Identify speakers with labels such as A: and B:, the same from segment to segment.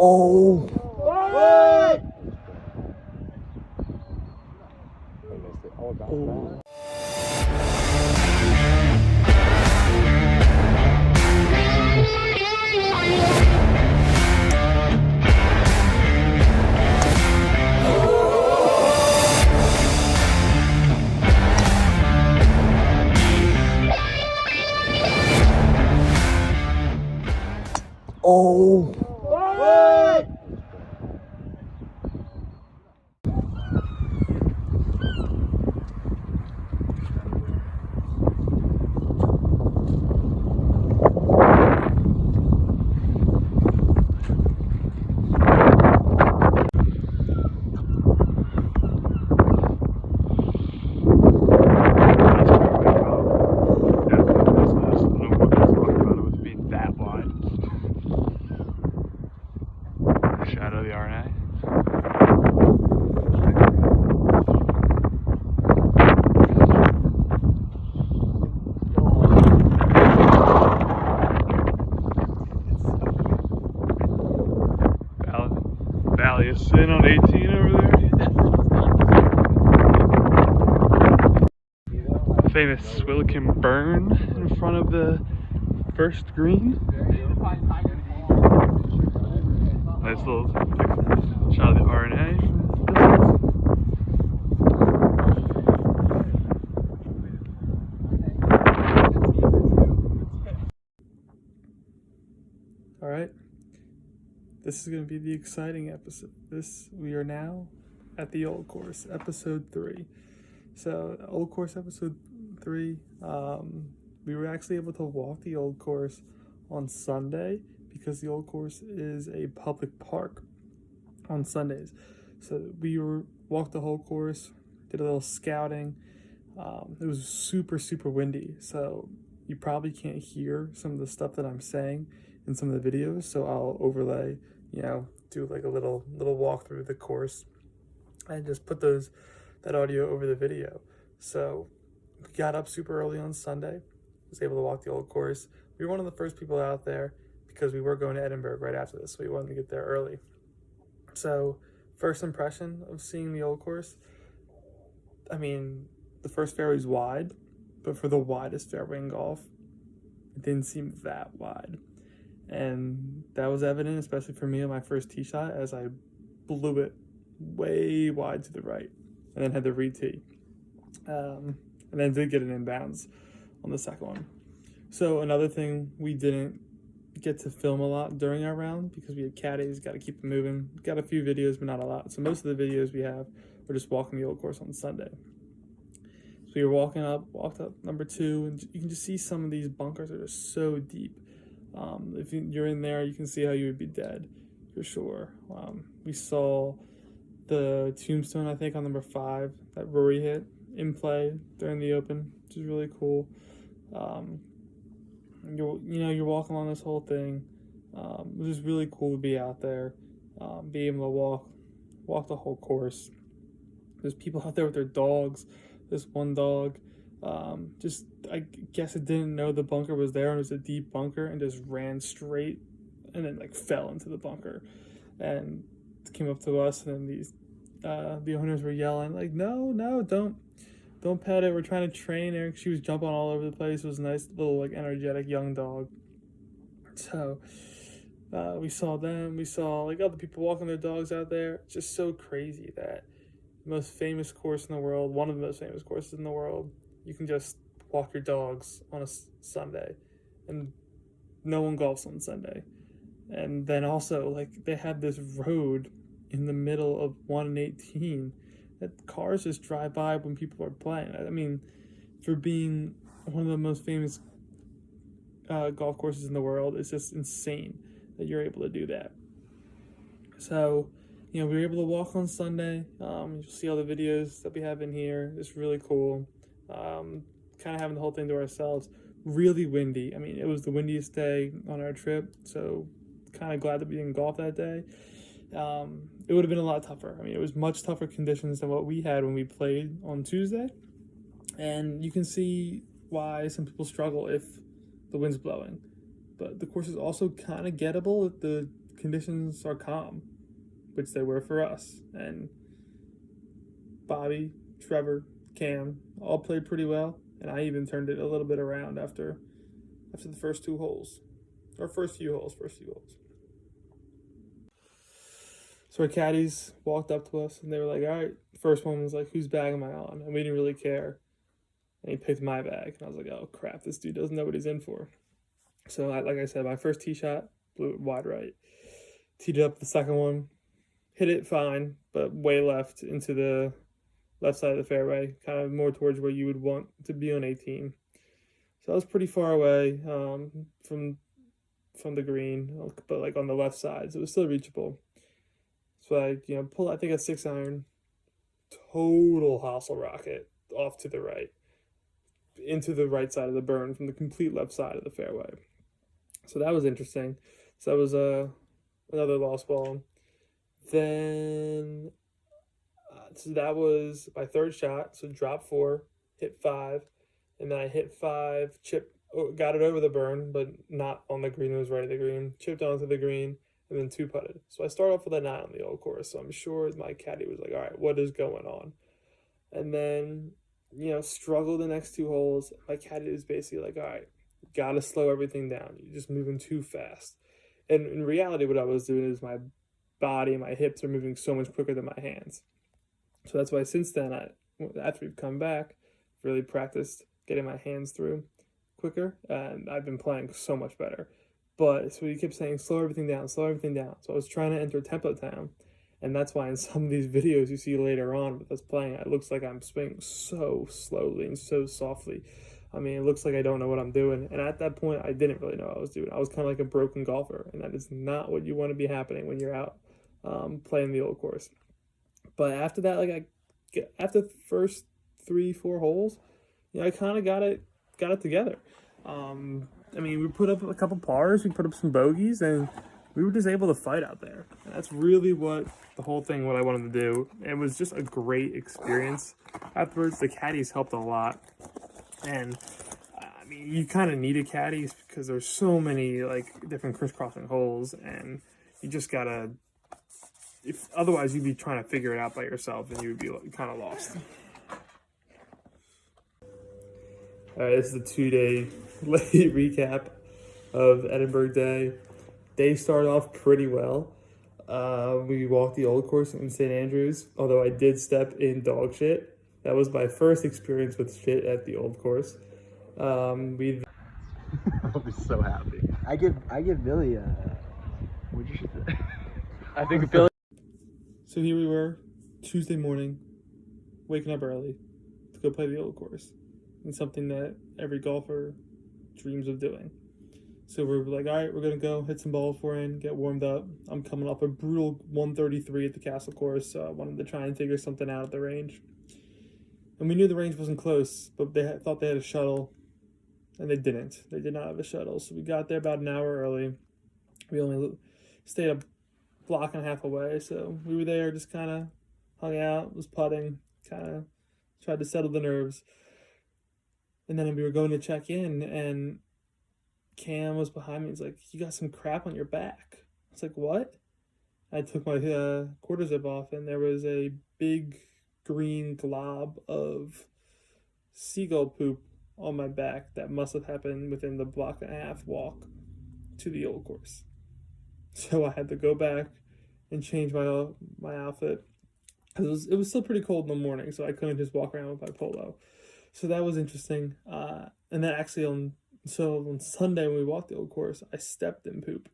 A: Oh!
B: What?
A: Oh. Oh!
B: What?
C: Shadow of the RNA. Valley is sitting on 18 over there. Famous Swillicum burn in front of the first green. Nice little shot of the RNA.
A: All right. This is going to be the exciting episode. We are now at the Old Course, episode 3. So, Old Course episode 3, we were actually able to walk the Old Course on Sunday because the Old Course is a public park on Sundays. So we walked the whole course, did a little scouting. It was super, super windy, so you probably can't hear some of the stuff that I'm saying in some of the videos. So I'll overlay, do like a little walk through the course and just put that audio over the video. So we got up super early on Sunday, was able to walk the Old Course. We were one of the first people out there because we were going to Edinburgh right after this, so we wanted to get there early. So first impression of seeing the Old Course, I mean, the first fairway's wide, but for the widest fairway in golf, it didn't seem that wide. And that was evident, especially for me on my first tee shot, as I blew it way wide to the right and then had to re-tee. And then did get an inbounds on the second one. So another thing, we didn't get to film a lot during our round because we had caddies, got to keep them moving. Got a few videos, but not a lot. So most of the videos we have were just walking the Old Course on Sunday. So we were walked up number 2, and you can just see some of these bunkers are just so deep. If you're in there, you can see how you would be dead for sure. We saw the tombstone, I think, on number 5 that Rory hit in play during the Open, which is really cool. You're walking along this whole thing. It was just really cool to be out there, be able to walk the whole course. There's people out there with their dogs. This one dog, I guess it didn't know the bunker was there, and it was a deep bunker, and just ran straight and then fell into the bunker and came up to us, and then the owners were yelling no, don't pet it, we're trying to train her. She was jumping all over the place. It was a nice little energetic young dog. So we saw them, we saw other people walking their dogs out there. It's just so crazy that the most famous course in the world, one of the most famous courses in the world, you can just walk your dogs on a Sunday, and no one golfs on Sunday. And then also, they had this road in the middle of 1 and 18 that cars just drive by when people are playing. I mean, for being one of the most famous golf courses in the world, it's just insane that you're able to do that. So, we were able to walk on Sunday. You'll see all the videos that we have in here. It's really cool. Kind of having the whole thing to ourselves. Really windy. I mean, it was the windiest day on our trip, so kind of glad that we didn't golf that day. It would have been a lot tougher. I mean, it was much tougher conditions than what we had when we played on Tuesday. And you can see why some people struggle if the wind's blowing. But the course is also kind of gettable if the conditions are calm, which they were for us. And Bobby, Trevor, Cam all played pretty well, and I even turned it a little bit around after the first two holes, or first few holes. So our caddies walked up to us, and they were like, all right, the first one was like, whose bag am I on? And we didn't really care. And he picked my bag, and I was like, oh, crap, this dude doesn't know what he's in for. So, like I said, my first tee shot, blew it wide right. Teed it up the second one, hit it fine, but way left into the left side of the fairway, kind of more towards where you would want to be on 18. So I was pretty far away from the green, but like on the left side, so it was still reachable. So I, pull, I think a 6-iron, total hostel rocket off to the right, into the right side of the burn from the complete left side of the fairway. So that was interesting. So that was another lost ball. Then, so that was my third shot. So drop 4, hit 5, and then I hit 5, got it over the burn, but not on the green. It was right at the green. Chipped onto the green, and then 2-putted. So I start off with a 9 on the old course. So I'm sure my caddy was like, all right, what is going on? And then, struggled the next 2 holes. My caddy was basically like, all right, got to slow everything down. You're just moving too fast. And in reality, what I was doing is my body and my hips are moving so much quicker than my hands. So that's why since then, after we've come back, really practiced getting my hands through quicker, and I've been playing so much better. But so he kept saying, slow everything down, slow everything down. So I was trying to enter tempo time, and that's why in some of these videos you see later on with us playing, it looks like I'm swinging so slowly and so softly. I mean, it looks like I don't know what I'm doing. And at that point, I didn't really know what I was doing. I was kind of like a broken golfer, and that is not what you want to be happening when you're out playing the old course. But after that, after the first 3-4 holes, I kind of got it together. I mean, we put up a couple pars, we put up some bogeys, and we were just able to fight out there. And that's really what I wanted to do. It was just a great experience. Afterwards, the caddies helped a lot. And I mean, you kind of need a caddy because there's so many different crisscrossing holes, and you just gotta. Otherwise, you'd be trying to figure it out by yourself, and you would be kind of lost. All right, this is the 2-day late recap of Edinburgh Day. Day started off pretty well. We walked the old course in St. Andrews, although I did step in dog shit. That was my first experience with shit at the old course. I'll be so happy.
B: I give Billy a. What'd you say?
C: I think Billy.
A: So here we were, Tuesday morning, waking up early to go play the old course. And something that every golfer dreams of doing. So we're like, all right, we're going to go hit some balls beforehand, get warmed up. I'm coming off a brutal 133 at the Castle course, so I wanted to try and figure something out at the range. And we knew the range wasn't close, but they thought they had a shuttle, and they didn't. They did not have a shuttle, so we got there about an hour early. We only stayed a block and a half away, so we were there, just kind of hung out, was putting, kind of tried to settle the nerves. And then we were going to check in, and Cam was behind me. He's like, you got some crap on your back. I was like, what? I took my quarter zip off, and there was a big green glob of seagull poop on my back that must have happened within the block and a half walk to the old course. So I had to go back and change my outfit. It was still pretty cold in the morning, so I couldn't just walk around with my polo. So that was interesting. And then actually on Sunday when we walked the old course, I stepped in poop.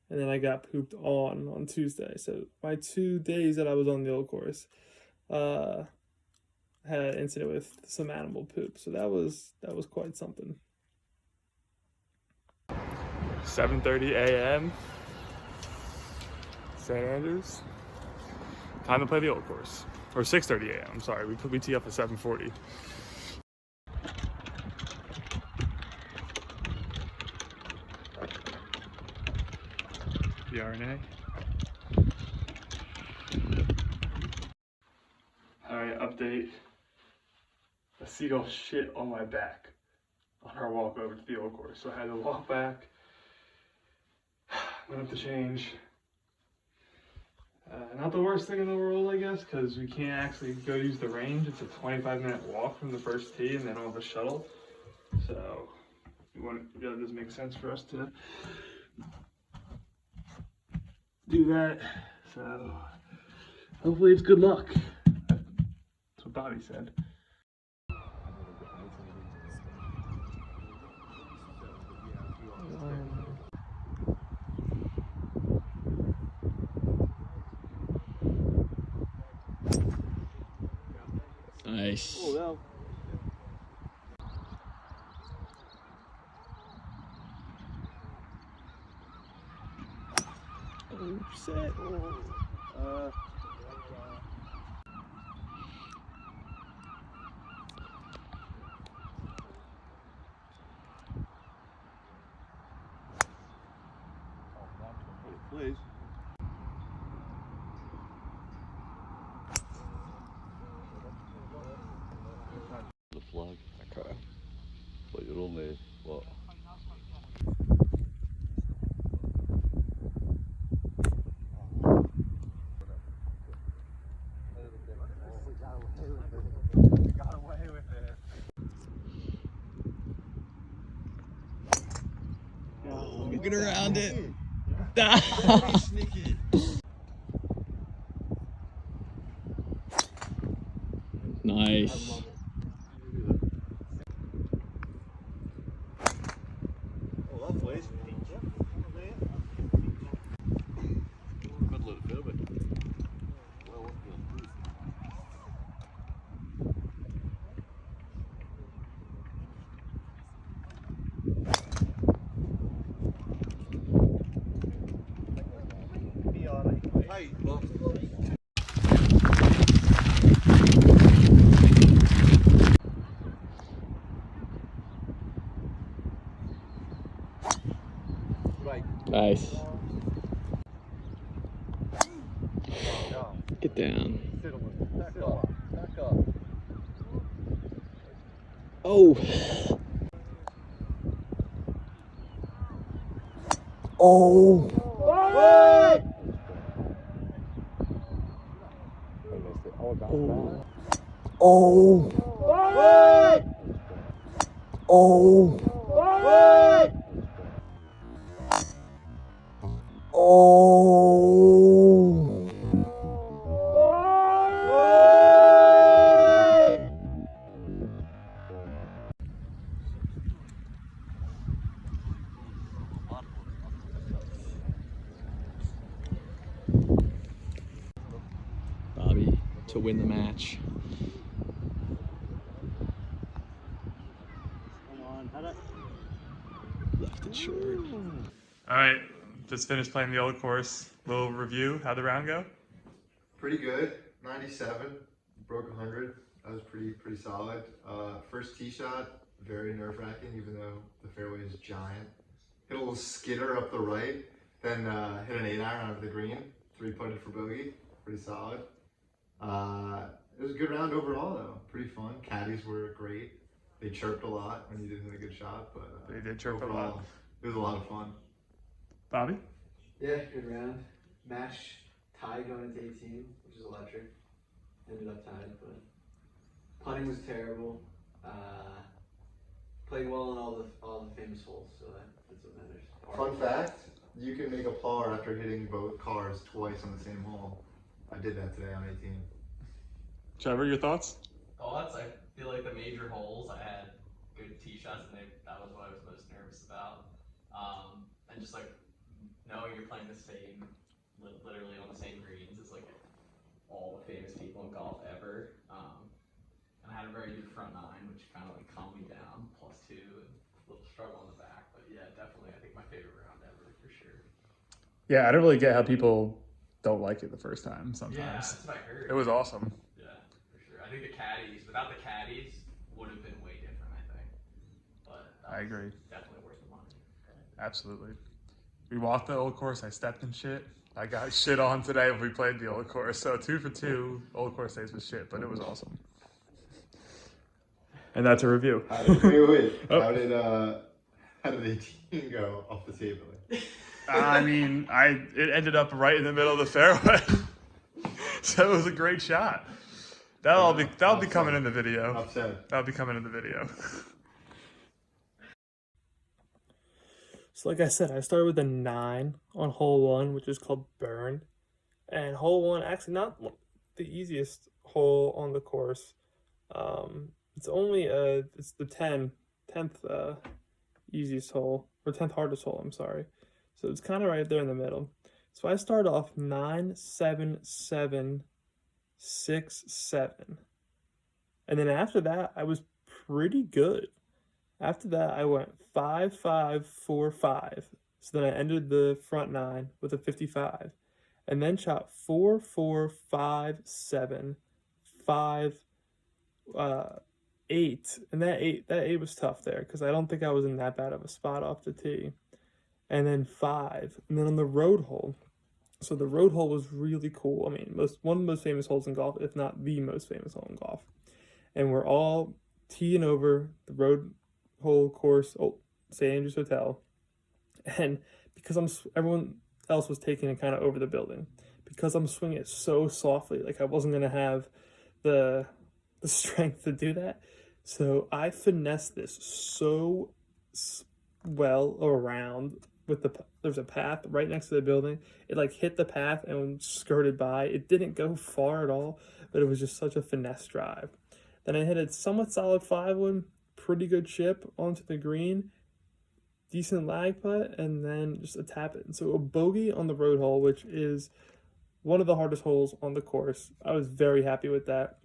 A: And then I got pooped on Tuesday. So my 2 days that I was on the old course, had an incident with some animal poop. So that was quite something.
C: 7:30 a.m. St. Andrews. Time to play the old course. Or 6:30 a.m. I'm sorry. We tee up at 7:40. The RNA. Alright, update. A seagull shit on my back on our walk over to the old course. So I had to walk back, went up to change, Not the worst thing in the world, I guess, because we can't actually go use the range. It's a 25-minute walk from the first tee, and they don't have a shuttle. So, it doesn't make sense for us to do that. So, hopefully it's good luck. That's what Bobby said.
D: Nice.
B: Oh, no.
D: Oh, set.
B: Please.
E: The flag.
D: Okay.
E: But you're only, what?
B: Got away with it.
D: Get around it. Nice.
B: Oh, that plays.
E: Middle of the fairway. Well, what the?
B: Be alright.
E: Hey, well.
B: Right.
D: Nice.
B: No.
D: Get down.
B: Sit on it. Back up. Back up.
D: Oh. Oh.
B: What?
D: Oh. Oh.
B: What?
D: Oh.
B: What?
D: Oh. Bobby to win the match. Left it short.
C: All right, just finished playing the old course. Little review. How'd the round go?
F: Pretty good. 97. Broke 100. That was pretty solid. First tee shot, very nerve-wracking, even though the fairway is giant. Hit a little skitter up the right, then hit an 8-iron onto the green. 3-putted for bogey. Pretty solid. It was a good round overall, though. Pretty fun. Caddies were great. They chirped a lot when you did hit a good shot, but
C: They did chirp a
F: overall,
C: lot.
F: It was a lot of fun.
C: Bobby?
G: Yeah, good round. Match tie going into 18, which is electric. Ended up tied, but putting was terrible. Played well on all the famous holes, so that's what matters.
F: Fun fact, you can make a par after hitting both cars twice on the same hole. I did that today on 18.
C: Trevor, your thoughts?
H: Thoughts? I feel like the major holes, I had good tee shots, and that was what I was most nervous about. And just like knowing you're playing the same, literally on the same greens as like all the famous people in golf ever. And I had a very good front nine, which kind of like calmed me down, +2, and a little struggle on the back. But yeah, definitely, I think my favorite round ever for sure.
C: Yeah, I don't really get how people don't like it the first time sometimes.
H: Yeah, that's what I heard.
C: It was awesome.
H: Yeah, for sure. I think the caddies, without the caddies, would have been way different, I think. But
C: I agree.
H: Definitely worth the money.
C: Absolutely. We walked the old course. I stepped in shit. I got shit on today when we played the old course. So 2 for 2. Old course days was shit, but it was awesome. And that's a review.
F: Wait.
C: Oh.
F: How did 18 go off the table?
C: I mean, it ended up right in the middle of the fairway. So it was a great shot. That'll be coming in the video.
F: Upset.
C: That'll be coming in the video.
A: So like I said, I started with a 9 on hole 1, which is called Burn. And hole 1, actually not the easiest hole on the course. It's only it's the 10th easiest hole, or 10th hardest hole, I'm sorry. So it's kind of right there in the middle. So I start off 9, 7, 7, 6, 7. And then after that, I was pretty good. After that, I went 5, 5, 4, 5. So then I ended the front 9 with a 55. And then shot 4, 4, 5, 7, 5, 8. And that 8 was tough there because I don't think I was in that bad of a spot off the tee. And then 5. And then on the road hole. So the road hole was really cool. I mean, one of the most famous holes in golf, if not the most famous hole in golf. And we're all teeing over the road hole course, St. Andrews Hotel. And because everyone else was taking it kind of over the building, because I'm swinging it so softly, like I wasn't going to have the strength to do that. So I finessed this so well around with there's a path right next to the building. It like hit the path and skirted by. It didn't go far at all, but it was just such a finesse drive. Then I hit a somewhat solid 5-wood, pretty good chip onto the green, decent lag putt, and then just a tap it. So a bogey on the road hole, which is one of the hardest holes on the course. I was very happy with that,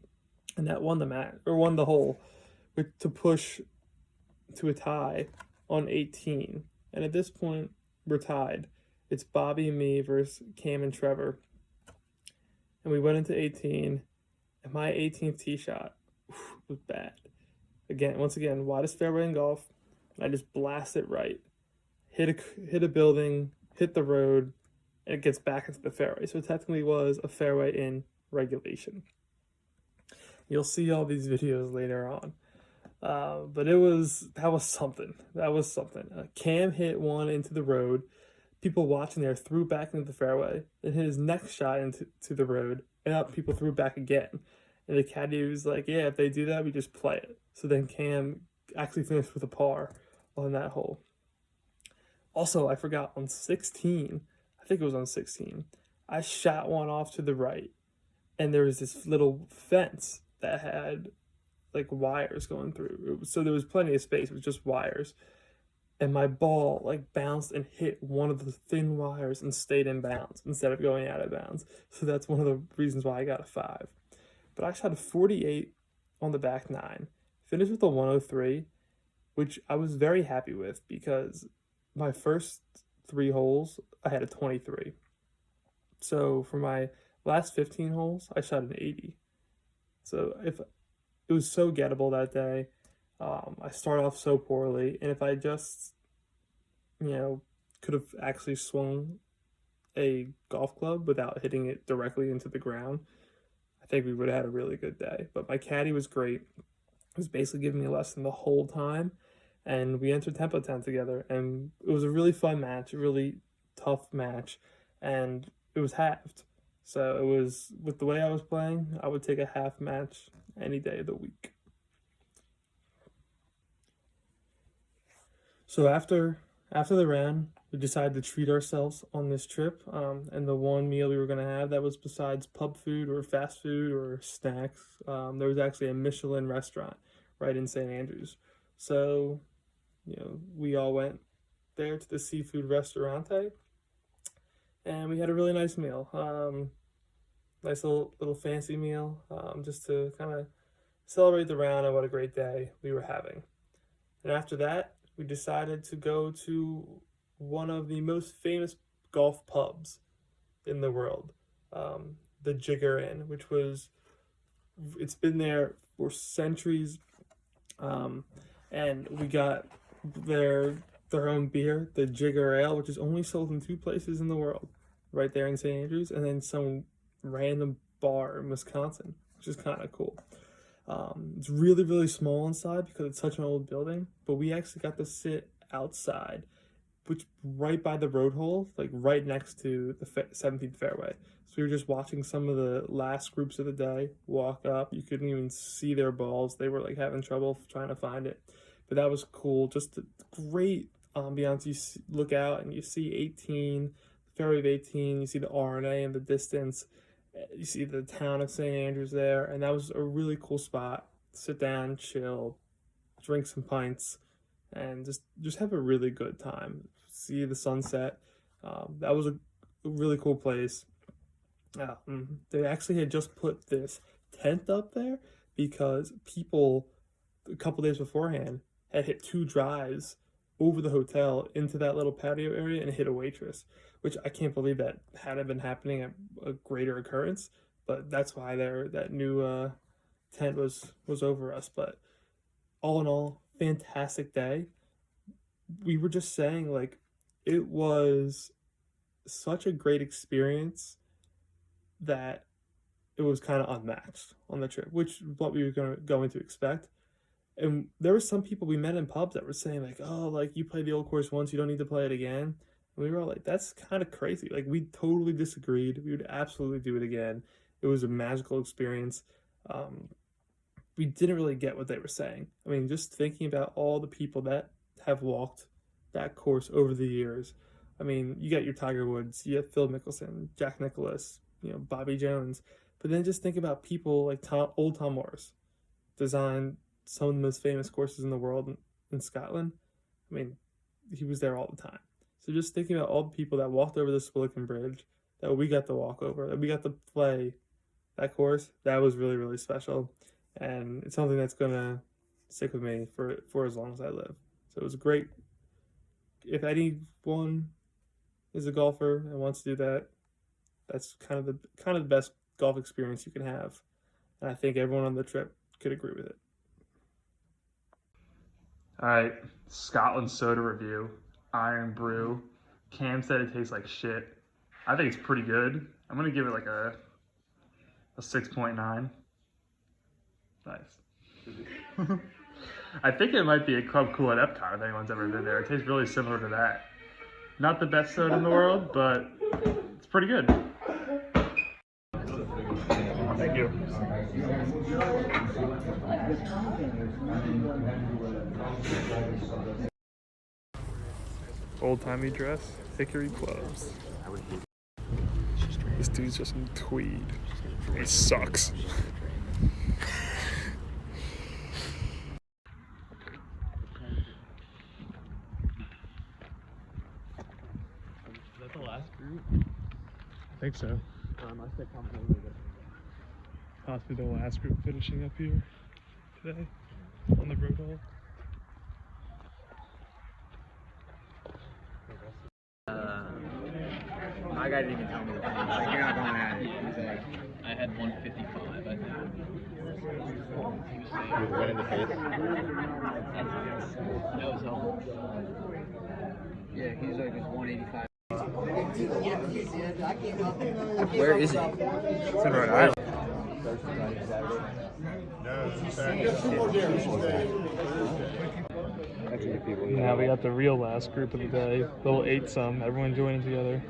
A: and that won the hole, to push to a tie on 18. And at this point, we're tied. It's Bobby and me versus Cam and Trevor. And we went into 18, and my 18th tee shot was bad. Once again, widest fairway in golf. I just blast it right. Hit a building, hit the road, and it gets back into the fairway. So it technically was a fairway in regulation. You'll see all these videos later on. But that was something. That was something. Cam hit one into the road. People watching there threw back into the fairway. Then hit his next shot into the road. And people threw back again. And the caddy was like, yeah, if they do that, we just play it. So then Cam actually finished with a par on that hole. Also, I forgot on 16, I think it was on 16, I shot one off to the right. And there was this little fence that had like wires going through. So there was plenty of space. It was just wires. And my ball like bounced and hit one of the thin wires and stayed in bounds instead of going out of bounds. So that's one of the reasons why I got a 5. But I shot a 48 on the back 9. Finished with a 103, which I was very happy with because my first 3 holes, I had a 23. So for my last 15 holes, I shot an 80. So it was so gettable that day. I started off so poorly, and if I just, could have actually swung a golf club without hitting it directly into the ground, I think we would have had a really good day. But my caddy was great. He was basically giving me a lesson the whole time, and we entered Tempo 10 together, and it was a really fun match, a really tough match, and it was halved. So it was, with the way I was playing, I would take a half match any day of the week. So after the round, we decided to treat ourselves on this trip, and the one meal we were going to have that was besides pub food or fast food or snacks, there was actually a Michelin restaurant right in St. Andrews. So, we all went there to the seafood restaurante, and we had a really nice meal. Nice little fancy meal, just to kind of celebrate the round and what a great day we were having. And after that, we decided to go to one of the most famous golf pubs in the world, the Jigger Inn, it's been there for centuries, and we got their own beer, the Jigger Ale, which is only sold in 2 places in the world, right there in St. Andrews, and then some random bar in Wisconsin, which is kind of cool. It's really, really small inside because it's such an old building, but we actually got to sit outside which right by the road hole, like right next to the 17th fairway. So we were just watching some of the last groups of the day walk up. You couldn't even see their balls. They were like having trouble trying to find it. But that was cool. Just a great ambiance. You look out and you see 18, fairway of 18. You see the RNA in the distance. You see the town of St. Andrews there. And that was a really cool spot. Sit down, chill, drink some pints, and just have a really good time. See the sunset. That was a really cool place. They actually had just put this tent up there because people a couple days beforehand had hit 2 drives over the hotel into that little patio area and hit a waitress, which I can't believe that hadn't been happening at a greater occurrence. But that's why that new tent was over us. But all in all, fantastic day. We were just saying, like, it was such a great experience that it was kind of unmatched on the trip, which is what we were going to expect. And there were some people we met in pubs that were saying, like, oh, like, you played the old course once, you don't need to play it again. And we were all like, that's kind of crazy. Like, we totally disagreed. We would absolutely do it again. It was a magical experience. We didn't really get what they were saying. I mean, just thinking about all the people that have walked that course over the years. I mean, you got your Tiger Woods, you have Phil Mickelson, Jack Nicklaus, Bobby Jones. But then just think about people like old Tom Morris, designed some of the most famous courses in the world in Scotland. I mean, he was there all the time. So just thinking about all the people that walked over the Swillican Bridge, that we got to walk over, that we got to play that course, that was really, really special. And it's something that's going to stick with me for as long as I live. So it was great. If anyone is a golfer and wants to do that, that's kind of the best golf experience you can have. And I think everyone on the trip could agree with it.
C: All right, Scotland soda review. Iron Brew. Cam said it tastes like shit. I think it's pretty good. I'm gonna give it like a 6.9. Nice. I think it might be a Club Cool at Epcot if anyone's ever been there. It tastes really similar to that. Not the best soda in the world, but it's pretty good. Thank you. Old-timey dress, hickory clubs. This dude's just in tweed. He sucks.
D: Is that the last group?
C: I think so. Possibly the last group finishing up here today on the road hole.
B: My guy didn't even tell me the thing. He's like, you're not going at it. He's like,
D: I had 155, I think.
F: With the wind in the face.
D: That was all.
B: yeah, he's like, it's 185. Where is he?
C: It's in Rhode Island. Now we got the real last group of the day. Little 8-some, everyone joining together.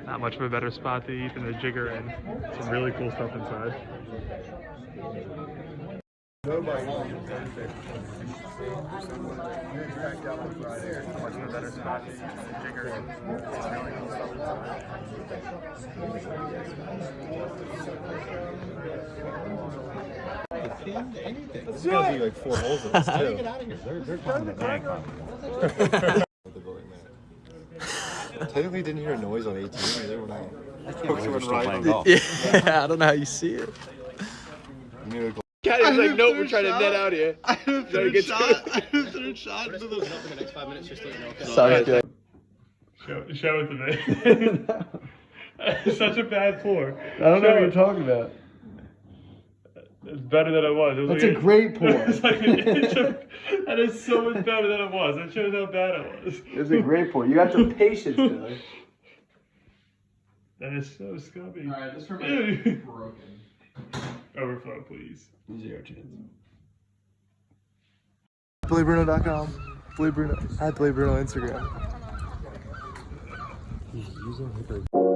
C: Not much of a better spot to eat than the Jigger Inn. Some really cool stuff inside. Not much of a better spot to eat than the Jigger Inn. Some really cool stuff inside.
F: There's gotta be like 4 holes in this too. Get out of here. They're confident. Technically didn't hear a noise on 18 either when I playing golf.
D: Yeah, I don't know how you see it.
B: Caddy's like, nope, we're trying to net out here.
F: I had a third shot into the next 5 minutes just so you know.
D: Sorry, Jay.
C: Show it to me. It's such a bad pour.
B: I don't know what you're talking about.
C: It's better than it was. It was
B: That's
C: like
B: a great pour.
C: It's like an inch of, that is so much better than it was. It shows how bad it was.
B: It's a great pour. You got the patience, Billy.
C: That is so scummy.
H: Alright, this remains broken.
C: Overflow, please.
B: 0 chance.
A: BladeBruno.com. Blade Bruno at Blade Bruno on Instagram.
E: He's using hyper.